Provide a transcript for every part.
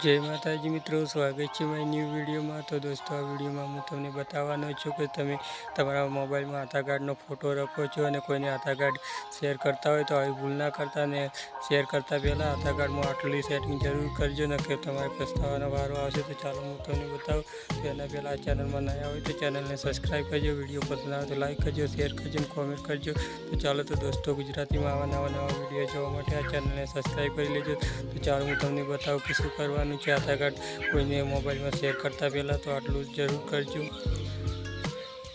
जय माताजी मित्रों, स्वागत है मारी न्यू वीडियो में। तो दोस्तों, आ वीडियो में हूँ तमने बतावानो छूं कि तमे तमारा मोबाइल में आधार कार्ड नो फोटो रखो छो और कोईने आधार कार्ड शेर करता हो तो आई भूल ना करता ने शेर करता पहला आधार कार्ड में आटली सेटिंग जरूर करजो न कि तमारे पछतावानो वारो आवशे। तो चालो हूँ तमने बताऊँ। तो एना पहला आ चैनल में नया हो तो चैनल ने सब्सक्राइब करजो, वीडियो पसंद आए तो लाइक करजो, शेर करजो, कॉमेंट करजो। तो चालो तो दोस्तों, गुजराती में आवा नवा नवा वीडियो जोवा माटे आ चैनल ने सब्सक्राइब कर लीजो। तो चालो हूँ तमने बताऊँ कि शुं करवानुं छे। आधार कार्ड कोईने मोबाइल में शेर करता पहला तो आटलू जरूर करजो।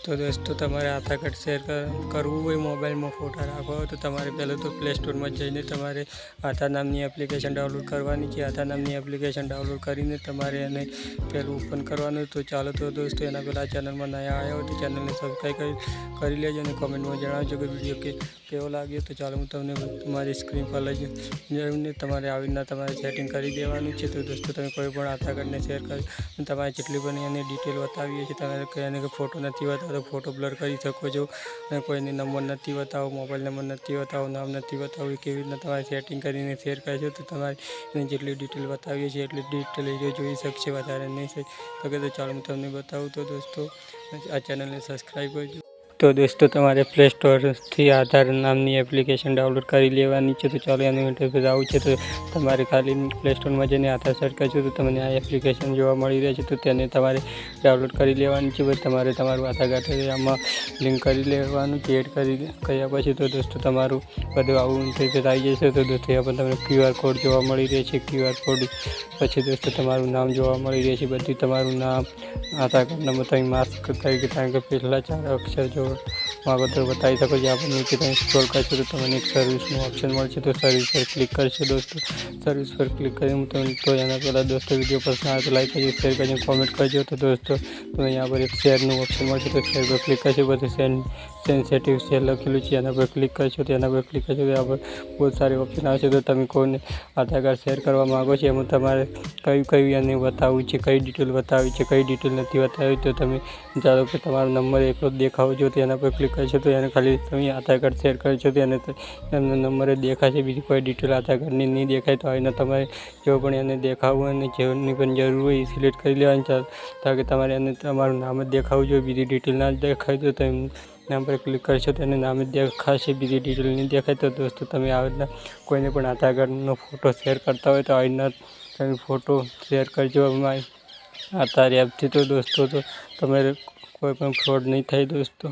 तो दोस्तों, तमारे आधार कार्ड शेर करवू होय, मोबाइल में फोटा राखवा हो तो तमारे पहले तो प्ले स्टोर में जईने तमारे आधार नामनी एप्लिकेशन डाउनलॉड करवानी छे। आधार नामनी एप्लिकेशन डाउनलॉड करीने तमारे एने पहलू ओपन करवानुं। तो चालो तो दोस्तों, एना पहला चैनल में नया आया हो तो चैनल ने सब्सक्राइब कर लेजो और कॉमेंट में जणावजो कि वीडियो केवो लाग्यो। तो चालो हूँ तमने तमारी स्क्रीन पर लई जईने तमारे आ रीतना तमारे सेटिंग करी देवानुं छे। तो दोस्तों, तमे कोई पण आधार कार्ड ने शेर कर तमारे जेटली पण एनी डिटेल बतावीए छे। तमारे कईने फोटो नथी बतावता तो फोटो ब्लर कर सको छो। कोईने नंबर नहीं बताओ, मोबाइल नंबर नहीं बताओ, नाम नहीं बताओ, केवी रीतना तमारे सेटिंग करीने शेर करजो। तो तमारे जेटली डिटेल बतावीए छे एटली डिटेल ए जोई शकशे, वधारे नहीं सके तो चालो हूँ तमने बताऊँ। तो दोस्तों, आ चैनल ने सब्सक्राइब करजो। तो दोस्तों, तमारे प्ले स्टोर थी आधार नामनी एप्लिकेशन डाउनलॉड कर लेवानी छे। तो चालो एनु इंटरफेस आवुं छे। तो तमारे खाली प्ले स्टोर में जईने आधार सर्च करजो तो तमने आ एप्लिकेशन जोवा मळी रहेशे। तो तेने तमारे डाउनलॉड कर लेवानी छे। तमारे तमारुं आधार कार्ड आमां लिंक कर लेवानुं छे। एड कर्या पछी तो दोस्तों, तमारुं बधुं आवुं इंटरफेस आई जशे। तो दोस्तों, यहाँ पर तमने क्यूआर कोड जोवा मळी रहेशे। क्यूआर कोड पछी दोस्तों तमारुं नाम जोवा मळी रहेशे। बधुं तमारुं नाम, आधार कार्ड नंबर तमे मार्क तरीके कारण के पहला 4 अक्षर जो मांगो तो बताई सको। यहाँ पर नीचे तमे स्क्रॉल करशो तो तमने एक सर्विसनुं ऑप्शन मळशे। तो सर्विस पर क्लिक करशो। दोस्तों, सर्विस पर क्लिक करीने तो एना पहला दोस्तों वीडियो पसंद आए तो लाइक करजो, शेर करजो, कॉमेंट करजो। तो दोस्तों, तमे यहाँ पर एक शेरनुं ऑप्शन मळशे। तो शेर पर क्लिक करशो। पछी सेंसिटिव शेर लखेलुं छे एना पर क्लिक करशो। तो एना पर क्लिक करशो तो यहाँ पर बहुत सारे ऑप्शन आवशे। तो तमे कोईने आधार कार्ड शेर करवा मांगो छो एमां तमारे कई कई एने बतावવું છે, कई डिटेल बतावी છે, कई डिटेल नहीं बतावी। तो तमे चालो कि तमारो नंबर एकलो देखावो जो तो एना पर क्लिक करशो। तो एने खाली तमे आधार कार्ड शेर करशो तो एमनो नंबर देखाशे, बीजी कोई डिटेल आधार कार्ड ની नहीं देखाय। तो आने तमारे जो पण एने देखावવું અને જેની પણ જરૂર હોય એ સિલેક્ટ કરી લેવાની છે તાકે તમારે એને તમારું નામ જ દેખાવું જોઈએ, બીજી डिटेल ना देखाय। तो તમે नाम पर क्लिक करशो तो नाम ज देखाशे, बीजी डिटेल नहीं देखाय। तो दोस्तों, तमे आ रीतना कोईने पण आधार कार्डनो फोटो शेर करता हो तो आ रीतना तमे फोटो शेर करजो आधार एपथी। तो दोस्तों, तो तमारे कोई पण फ्रॉड नहीं थाय दोस्तों।